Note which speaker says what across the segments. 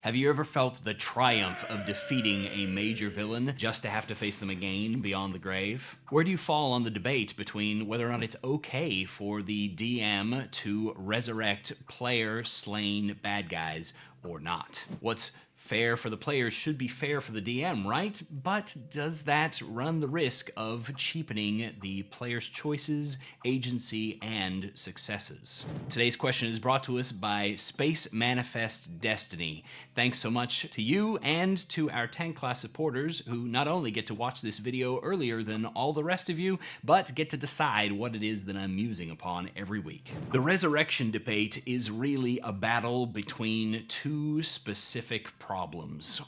Speaker 1: Have you ever felt the triumph of defeating a major villain just to have to face them again beyond the grave? Where do you fall on the debate between whether or not it's okay for the DM to resurrect player-slain bad guys or not? What's fair for the players should be fair for the DM, right? But does that run the risk of cheapening the player's choices, agency, and successes? Today's question is brought to us by Space Manifest Destiny. Thanks so much to you and to our tank class supporters who not only get to watch this video earlier than all the rest of you, but get to decide what it is that I'm musing upon every week. The resurrection debate is really a battle between two specific problems.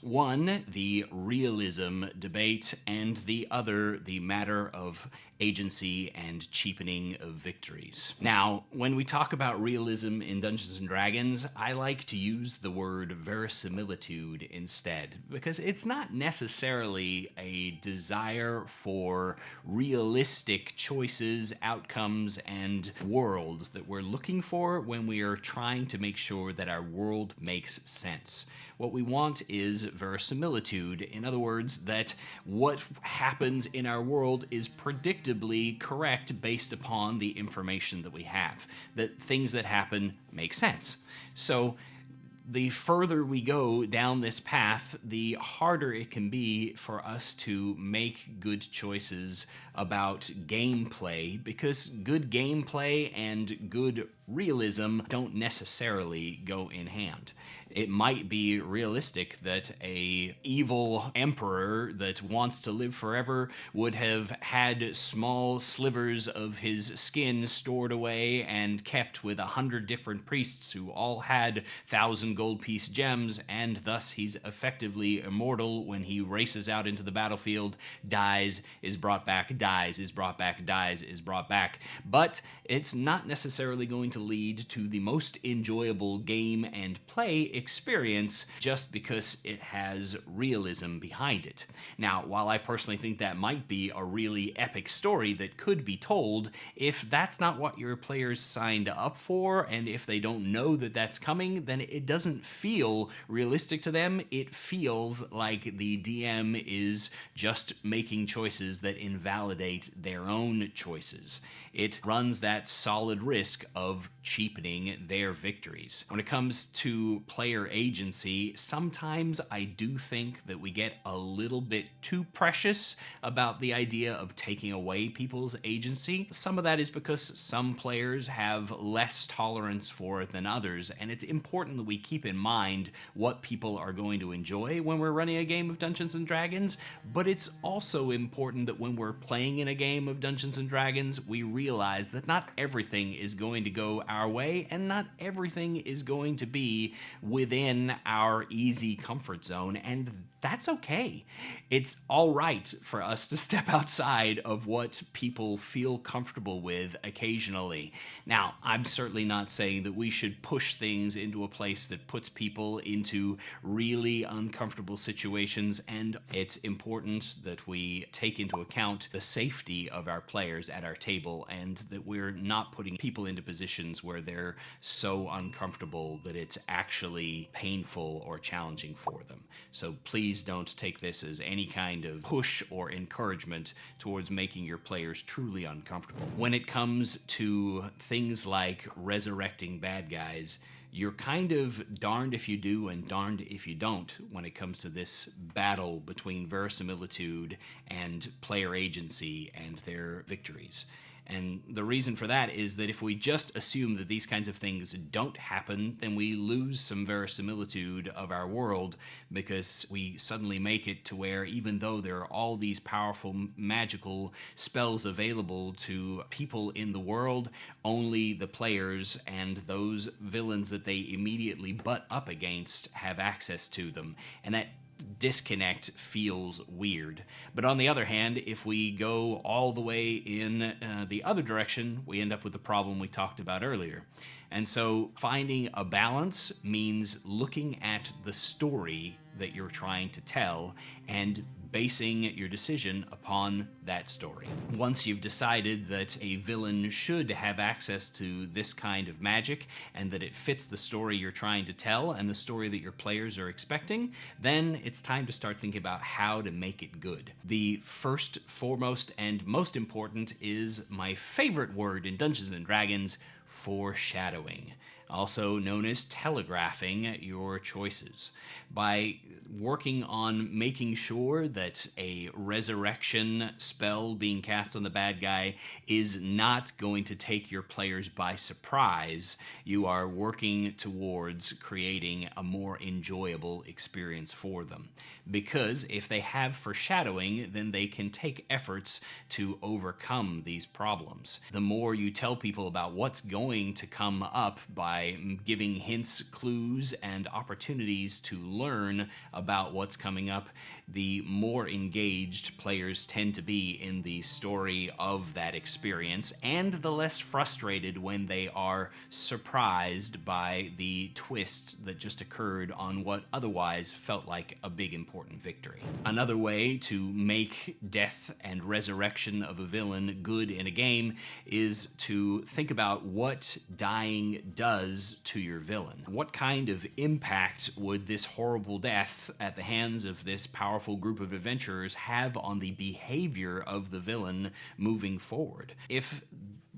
Speaker 1: One, the realism debate, and the other, the matter of agency and cheapening of victories. Now, when we talk about realism in Dungeons & Dragons, I like to use the word verisimilitude instead, because it's not necessarily a desire for realistic choices, outcomes, and worlds that we're looking for when we are trying to make sure that our world makes sense. What we want is verisimilitude. In other words, that what happens in our world is predictably correct based upon the information that we have. That things that happen make sense. So the further we go down this path, the harder it can be for us to make good choices about gameplay, because good gameplay and good realism don't necessarily go in hand. It might be realistic that a evil emperor that wants to live forever would have had small slivers of his skin stored away and kept with 100 different priests who all had 1,000 gold piece gems, and thus he's effectively immortal when he races out into the battlefield, dies, is brought back, dies, is brought back, dies, is brought back. But it's not necessarily going to lead to the most enjoyable game and play experience just because it has realism behind it. Now, while I personally think that might be a really epic story that could be told, if that's not what your players signed up for, and if they don't know that that's coming, then it doesn't feel realistic to them. It feels like the DM is just making choices that invalidate their own choices. It runs that solid risk of cheapening their victories. When it comes to player agency, sometimes I do think that we get a little bit too precious about the idea of taking away people's agency. Some of that is because some players have less tolerance for it than others, and it's important that we keep in mind what people are going to enjoy when we're running a game of Dungeons & Dragons, but it's also important that when we're playing in a game of Dungeons & Dragons, we realize that not everything is going to go our way, and not everything is going to be within our easy comfort zone, and that's okay. It's all right for us to step outside of what people feel comfortable with occasionally. Now, I'm certainly not saying that we should push things into a place that puts people into really uncomfortable situations, and it's important that we take into account the safety of our players at our table, and that we're not putting people into positions where they're so uncomfortable that it's actually painful or challenging for them. So please don't take this as any kind of push or encouragement towards making your players truly uncomfortable. When it comes to things like resurrecting bad guys, you're kind of darned if you do and darned if you don't when it comes to this battle between verisimilitude and player agency and their victories. And the reason for that is that if we just assume that these kinds of things don't happen, then we lose some verisimilitude of our world, because we suddenly make it to where even though there are all these powerful magical spells available to people in the world, only the players and those villains that they immediately butt up against have access to them. And that disconnect feels weird. But on the other hand, if we go all the way in the other direction, we end up with the problem we talked about earlier. And so finding a balance means looking at the story that you're trying to tell and basing your decision upon that story. Once you've decided that a villain should have access to this kind of magic and that it fits the story you're trying to tell and the story that your players are expecting, then it's time to start thinking about how to make it good. The first, foremost, and most important is my favorite word in Dungeons & Dragons, foreshadowing, also known as telegraphing your choices. By working on making sure that a resurrection spell being cast on the bad guy is not going to take your players by surprise, you are working towards creating a more enjoyable experience for them. Because if they have foreshadowing, then they can take efforts to overcome these problems. The more you tell people about what's going to come up by giving hints, clues, and opportunities to learn about what's coming up, the more engaged players tend to be in the story of that experience, and the less frustrated when they are surprised by the twist that just occurred on what otherwise felt like a big important victory. Another way to make death and resurrection of a villain good in a game is to think about what dying does to your villain. What kind of impact would this horrible death at the hands of this powerful group of adventurers have on the behavior of the villain moving forward? If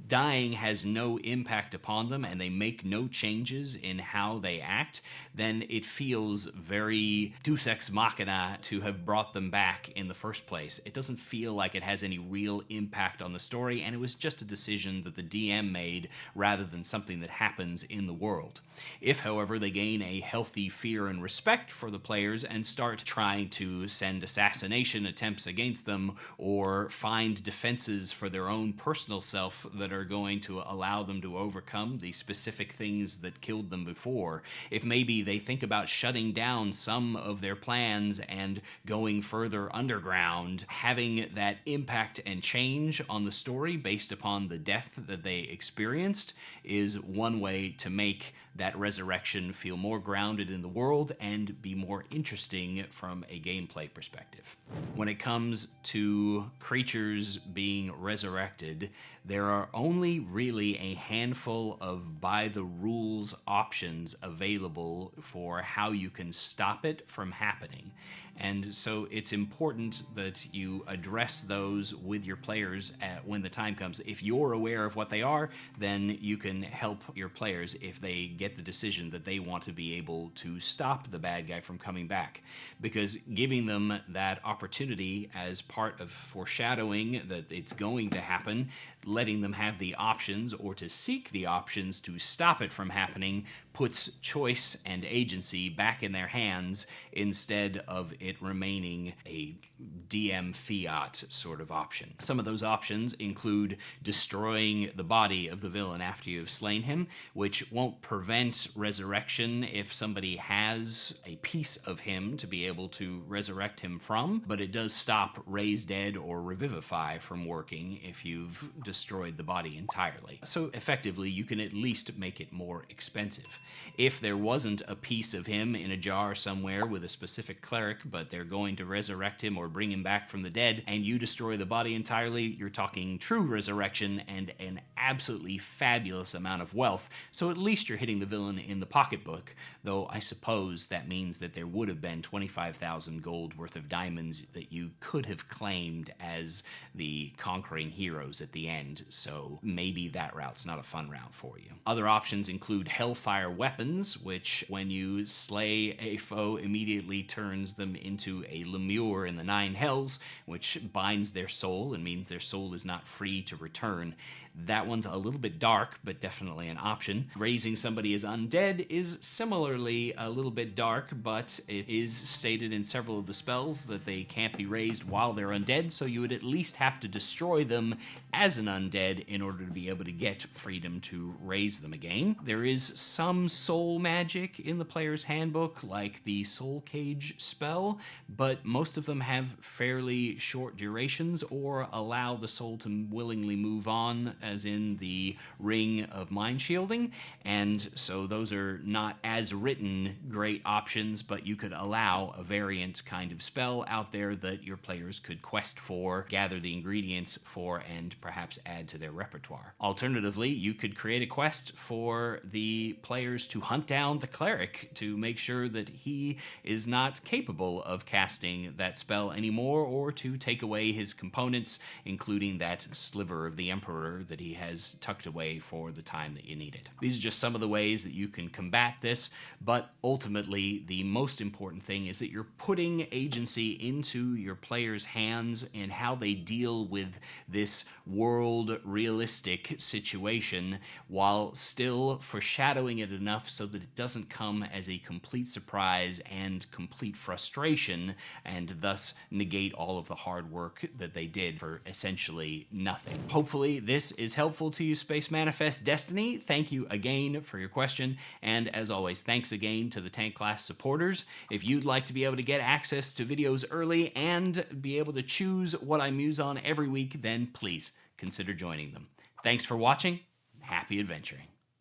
Speaker 1: dying has no impact upon them and they make no changes in how they act, then it feels very deus ex machina to have brought them back in the first place. It doesn't feel like it has any real impact on the story, and it was just a decision that the DM made rather than something that happens in the world. If, however, they gain a healthy fear and respect for the players and start trying to send assassination attempts against them or find defenses for their own personal self that are going to allow them to overcome the specific things that killed them before, if maybe they think about shutting down some of their plans and going further underground, having that impact and change on the story based upon the death that they experienced is one way to make that resurrection feel more grounded in the world and be more interesting from a gameplay perspective. When it comes to creatures being resurrected, there are only really a handful of by-the-rules options available for how you can stop it from happening. And so it's important that you address those with your players when the time comes. If you're aware of what they are, then you can help your players if they get the decision that they want to be able to stop the bad guy from coming back. Because giving them that opportunity as part of foreshadowing that it's going to happen, letting them have the options or to seek the options to stop it from happening, puts choice and agency back in their hands instead of it remaining a DM fiat sort of option. Some of those options include destroying the body of the villain after you've slain him, which won't prevent resurrection if somebody has a piece of him to be able to resurrect him from, but it does stop raise dead or revivify from working if you've destroyed the body entirely. So effectively, you can at least make it more expensive. If there wasn't a piece of him in a jar somewhere with a specific cleric, but they're going to resurrect him or bring him back from the dead, and you destroy the body entirely, you're talking true resurrection and an absolutely fabulous amount of wealth, so at least you're hitting the villain in the pocketbook, though I suppose that means that there would have been 25,000 gold worth of diamonds that you could have claimed as the conquering heroes at the end, so maybe that route's not a fun route for you. Other options include Hellfire weapons, which when you slay a foe immediately turns them into a lemure in the nine hells, which binds their soul and means their soul is not free to return. That one's a little bit dark, but definitely an option. Raising somebody as undead is similarly a little bit dark, but it is stated in several of the spells that they can't be raised while they're undead, so you would at least have to destroy them as an undead in order to be able to get freedom to raise them again. There is some some soul magic in the player's handbook, like the Soul Cage spell, but most of them have fairly short durations or allow the soul to willingly move on, as in the Ring of Mind Shielding, and so those are not as written great options, but you could allow a variant kind of spell out there that your players could quest for, gather the ingredients for, and perhaps add to their repertoire. Alternatively, you could create a quest for the players to hunt down the cleric to make sure that he is not capable of casting that spell anymore, or to take away his components, including that sliver of the Emperor that he has tucked away for the time that you need it. These are just some of the ways that you can combat this, but ultimately the most important thing is that you're putting agency into your players' hands and how they deal with this world realistic situation, while still foreshadowing it enough so that it doesn't come as a complete surprise and complete frustration, and thus negate all of the hard work that they did for essentially nothing. Hopefully this is helpful to you, Space Manifest Destiny. Thank you again for your question, and as always, thanks again to the Tank Class supporters. If you'd like to be able to get access to videos early and be able to choose what I muse on every week, then please consider joining them. Thanks for watching. Happy adventuring.